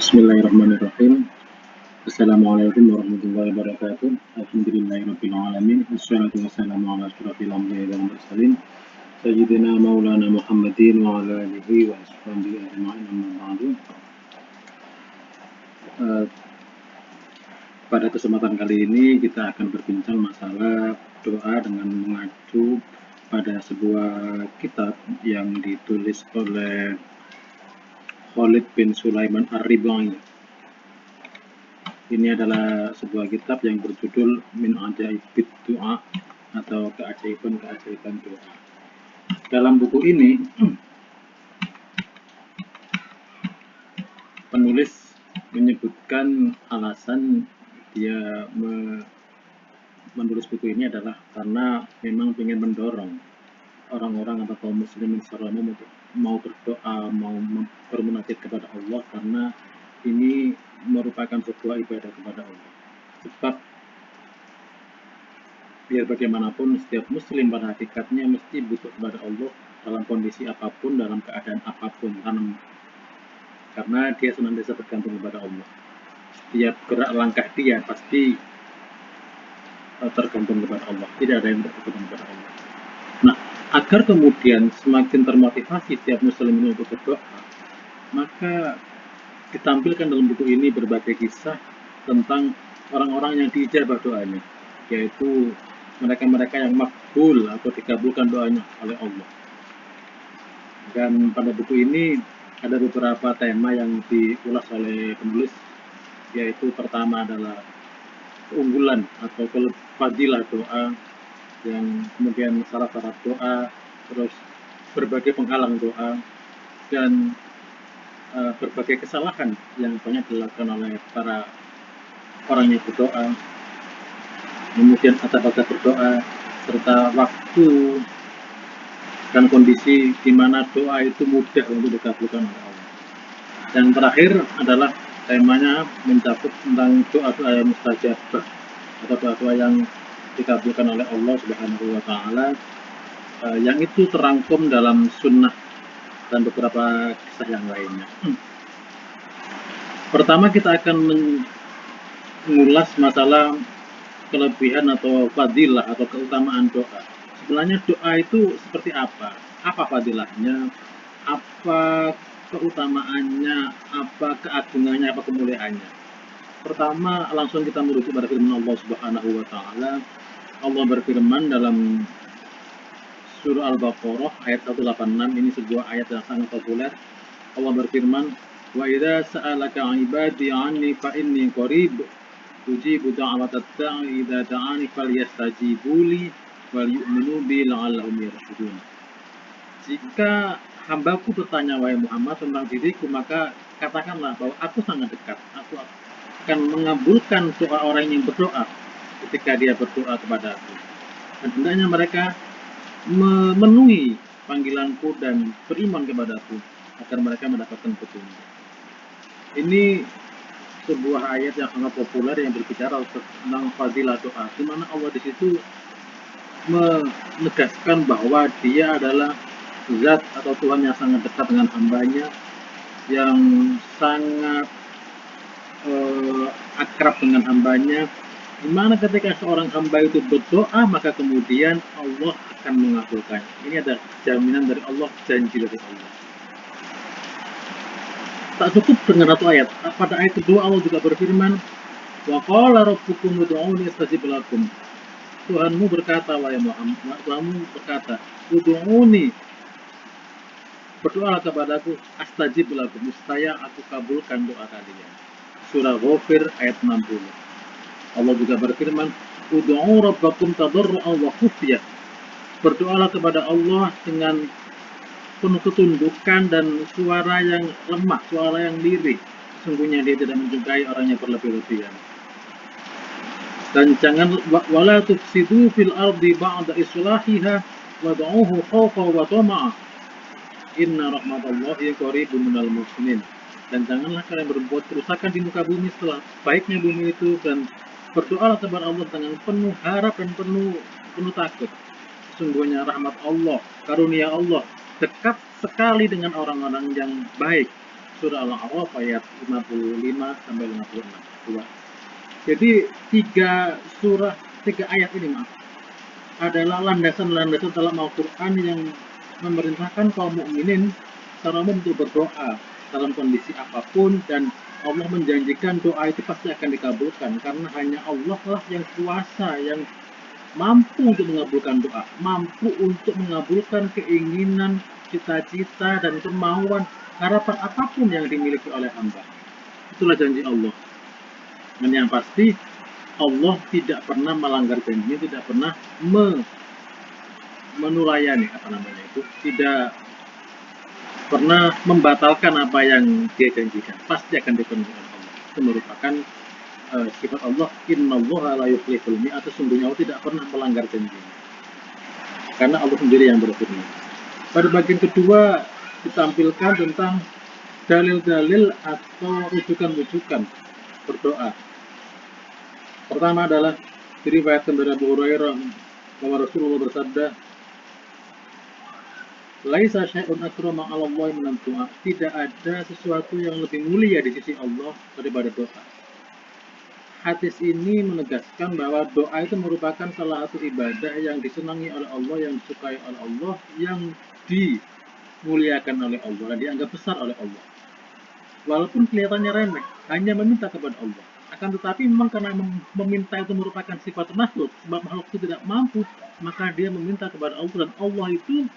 Bismillahirrahmanirrahim. Assalamualaikum warahmatullahi wabarakatuh. Alhamdulillahirrahmanirrahim. Wassalatu wassalamu ala asyrafil anbiya'i wal mursalin Sayyidina Maulana Muhammadin wa ala alihi wa ashabihi ajma'in amma ba'du. Pada kesempatan kali ini kita akan berbincang masalah doa dengan mengacu pada sebuah kitab yang ditulis oleh Khalid bin Sulaiman Ar-Ribai. Ini adalah sebuah kitab yang berjudul Min Ajaibid Doa atau keajaiban-keajaiban doa. Dalam buku ini, penulis menyebutkan alasan dia menulis buku ini adalah karena memang ingin mendorong orang-orang atau kaum muslimin secara umum untuk mau berdoa, mau bermunajat kepada Allah, karena ini merupakan sebuah ibadah kepada Allah. Sebab biar bagaimanapun setiap muslim pada hakikatnya mesti butuh kepada Allah dalam kondisi apapun, dalam keadaan apapun, karena dia senantiasa bergantung kepada Allah. Setiap gerak langkah dia pasti tergantung kepada Allah, tidak ada yang bergantung kepada Allah. Nah, agar kemudian semakin termotivasi setiap muslim ini untuk berdoa, maka ditampilkan dalam buku ini berbagai kisah tentang orang-orang yang diijabah doanya, yaitu mereka-mereka yang makbul atau dikabulkan doanya oleh Allah. Dan pada buku ini ada beberapa tema yang diulas oleh penulis, yaitu pertama adalah keunggulan atau fadilah doa, yang kemudian syarat-syarat doa, terus berbagai penghalang doa, dan berbagai kesalahan yang banyak dilakukan oleh para orang yang berdoa, kemudian adab-adab berdoa, serta waktu dan kondisi di mana doa itu mudah untuk dikabulkan oleh Allah. Dan terakhir adalah temanya mencakup tentang doa-doa yang mustajabah atau doa-doa yang dikabulkan oleh Allah Subhanahu wa Ta'ala, yang itu terangkum dalam sunnah dan beberapa kisah yang lainnya. Pertama kita akan mengulas masalah kelebihan atau fadilah atau keutamaan doa. Sebenarnya doa itu seperti apa? Apa fadilahnya? Apa keutamaannya? Apa keagungannya? Apa kemuliaannya? Pertama, langsung kita merujuk pada firman Allah Subhanahu wa Ta'ala. Allah berfirman dalam surah Al-Baqarah ayat 186, ini sebuah ayat yang sangat populer. Allah berfirman, "Wa idza sa'alaka 'ibadi 'anni fa inni qarib ujibu da'watad da'i idza da'ani falyastajibu li wal yu'minu bi la'allahum yarshudun." Jika hambaku bertanya wahai Muhammad tentang diriku, maka katakanlah bahwa aku sangat dekat. Aku akan mengabulkan doa orang yang berdoa ketika dia berdoa kepada aku. Dan hendaknya mereka memenuhi panggilanku dan beriman kepadaku agar mereka mendapatkan petunjuk. Ini sebuah ayat yang sangat populer yang berbicara tentang fadilah doa, di mana Allah di situ menegaskan bahwa Dia adalah Zat atau Tuhan yang sangat dekat dengan hambanya, yang sangat akrab dengan hambanya, di mana ketika seorang hamba itu berdoa maka kemudian Allah akan mengabulkan. Ini ada jaminan dari Allah, janji dari Allah. Tak cukup dengan satu ayat. Pada ayat kedua Allah juga berfirman, "Wa qala rabbukum ud'uni astajib lakum." Tuhanmu berkata, wahai Muhammad, Tuhanmu berkata, "Ud'uni, berdoalah kepadaku, astajib lakum, niscaya aku kabulkan doa kalian." Surah Ghafir ayat 60. Allah juga berfirman, "Ud'u rabbakum tadarru'an wa khufyah." Berdoalah kepada Allah dengan penuh ketundukan dan suara yang lemah, suara yang lirih. Sesungguhnya Dia tidak menyukai orang yang berlebih-lebihan. Dan jangan wala tufsidu fil ardi ba'da islahiha wad'uhu khawfan wa tama'a. Inna rahmatallahi qaribun minal muhsinin. Dan janganlah kalian berbuat kerusakan di muka bumi setelah baiknya bumi itu, dan berdoalah kepada Allah dengan penuh harap dan penuh takut. Sesungguhnya rahmat Allah, karunia Allah dekat sekali dengan orang-orang yang baik. surah Al-A'raf ayat 55 sampai 56. Dua. Jadi tiga ayat ini adalah landasan-landasan dalam Al-Quran yang memerintahkan kaum mukminin secara umum untuk berdoa dalam kondisi apapun, dan Allah menjanjikan doa itu pasti akan dikabulkan karena hanya Allah lah yang kuasa, yang mampu untuk mengabulkan doa, mampu untuk mengabulkan keinginan, cita-cita, dan kemauan, harapan apapun yang dimiliki oleh hamba. Itulah janji Allah. Dan yang pasti, Allah tidak pernah melanggar janjinya, tidak pernah menulayani tidak pernah membatalkan apa yang dia janjikan. Pasti akan dipenuhi oleh Allah. Itu merupakan sifat Allah, innallaha la yukhliful mi'ad, sesungguhnya Allah tidak pernah melanggar janjinya. Karena Allah sendiri yang berfirman. Pada bagian kedua ditampilkan tentang dalil-dalil atau rujukan-rujukan berdoa. Pertama adalah diriwayatkan dari Abu Hurairah bahwa Rasulullah bersabda, "Laisa syai'un akrama 'ala Allah min du'a." Tidak ada sesuatu yang lebih mulia di sisi Allah daripada doa. Hadis ini menegaskan bahwa doa itu merupakan salah satu ibadah yang disenangi oleh Allah, yang disukai oleh Allah, yang dimuliakan oleh Allah, dan dianggap besar oleh Allah. Walaupun kelihatannya remeh, hanya meminta kepada Allah. Akan tetapi memang karena meminta itu merupakan sifat makhluk, sebab makhluk itu tidak mampu, maka dia meminta kepada Allah, dan Allah itu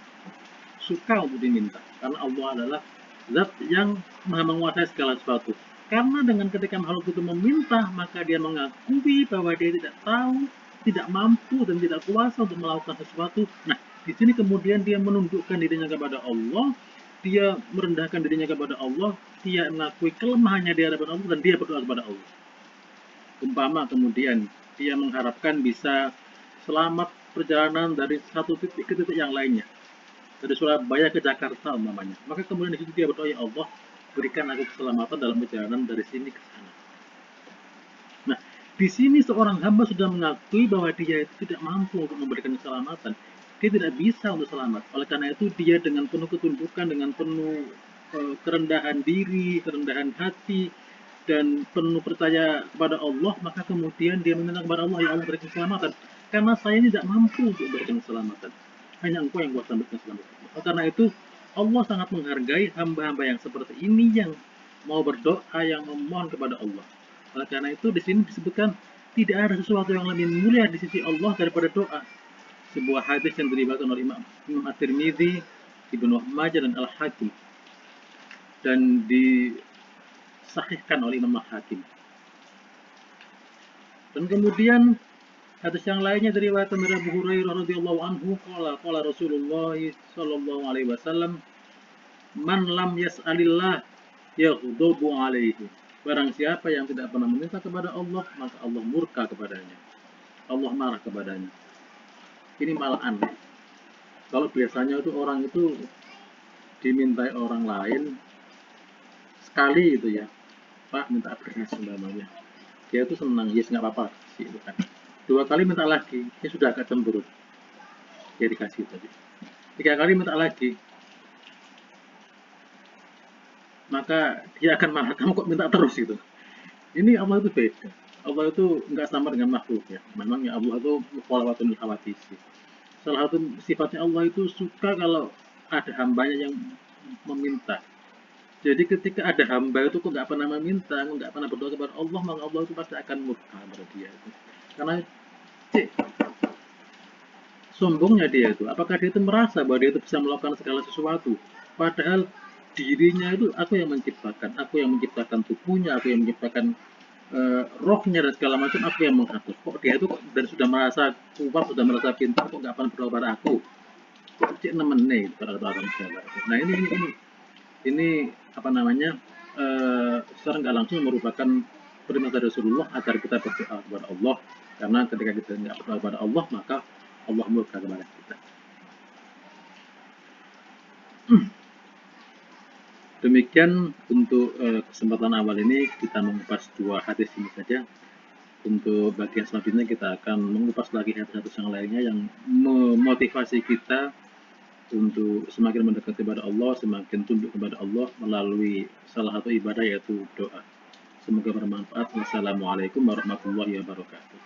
suka untuk diminta. Karena Allah adalah zat yang maha menguasai segala sesuatu. Karena dengan ketika makhluk itu meminta, maka dia mengakui bahwa dia tidak tahu, tidak mampu, dan tidak kuasa untuk melakukan sesuatu. Nah, di sini kemudian dia menundukkan dirinya kepada Allah, dia merendahkan dirinya kepada Allah, dia mengakui kelemahannya di hadapan Allah, dan dia berdoa kepada Allah. Umpama kemudian dia mengharapkan bisa selamat perjalanan dari satu titik ke titik yang lainnya, dari Surabaya ke Jakarta umpamanya, maka kemudian di situ dia berdoa, ya Allah, berikan aku keselamatan dalam perjalanan dari sini ke sana. Nah, di sini seorang hamba sudah mengakui bahwa dia itu tidak mampu untuk memberikan keselamatan. Dia tidak bisa untuk selamat. Oleh karena itu dia dengan penuh ketundukan, dengan penuh kerendahan diri, kerendahan hati, dan penuh percaya kepada Allah, maka kemudian dia meminta kepada Allah, ya Allah, berikan keselamatan. Karena saya tidak mampu untuk memberikan keselamatan. Hanya Engkau yang kuasa memberikan keselamatan. Karena itu Allah sangat menghargai hamba-hamba yang seperti ini, yang mau berdoa, yang memohon kepada Allah. Oleh karena itu di sini disebutkan tidak ada sesuatu yang lebih mulia di sisi Allah daripada doa. Sebuah hadis yang diriwayatkan oleh Imam At-Tirmidzi, Ibnu Majah, dan Al-Hakim, dan disahihkan oleh Imam Al-Hakim. Dan kemudian hadis yang lainnya diriwayatkan dari Abu Hurairah radhiyallahu anhu, qala Rasulullah sallallahu alaihi wasallam, "Man lam yas'alillah yaghdabu alaihi." Barang siapa yang tidak pernah meminta kepada Allah, maka Allah murka kepadanya. Allah marah kepadanya. Ini malah aneh. Kalau biasanya itu orang itu dimintai orang lain sekali itu ya, Pak minta beras umpamanya, dia itu senang, yes nggak apa-apa sih itu kan. 2 kali minta lagi, dia sudah agak cemberut, dia dikasih tadi. 3 kali minta lagi, maka dia akan marah, kamu kok minta terus gitu. Ini Allah itu beda. Allah itu nggak sama dengan makhluk ya. Memang ya Allah itu mukhalawatun khawatis. Salah satu sifatnya Allah itu suka kalau ada hambanya yang meminta. Jadi ketika ada hamba itu kok nggak pernah meminta, nggak pernah berdoa kepada Allah, maka Allah itu pasti akan murka kepada dia itu. Karena sombongnya dia itu, apakah dia itu merasa bahwa dia itu bisa melakukan segala sesuatu, padahal dirinya itu aku yang menciptakan tubuhnya, aku yang menciptakan rohnya dan segala macam, aku yang mengatur. Kok dia itu dan sudah merasa kuat, sudah merasa pintar, kok nggak pernah berdoa pada aku? Cik nemen pada orang segala. Nah ini apa namanya? Secara nggak langsung merupakan perintah dari Rasulullah agar kita berdoa kepada Allah, karena ketika kita nggak berdoa kepada Allah, maka Allah murka kepada kita. Demikian untuk kesempatan awal ini kita mengupas 2 hadis ini saja. Untuk bagian selanjutnya kita akan mengupas lagi hadis-hadis yang lainnya yang memotivasi kita untuk semakin mendekat kepada Allah, semakin tunduk kepada Allah melalui salah satu ibadah yaitu doa. Semoga bermanfaat. Wassalamualaikum warahmatullahi wabarakatuh.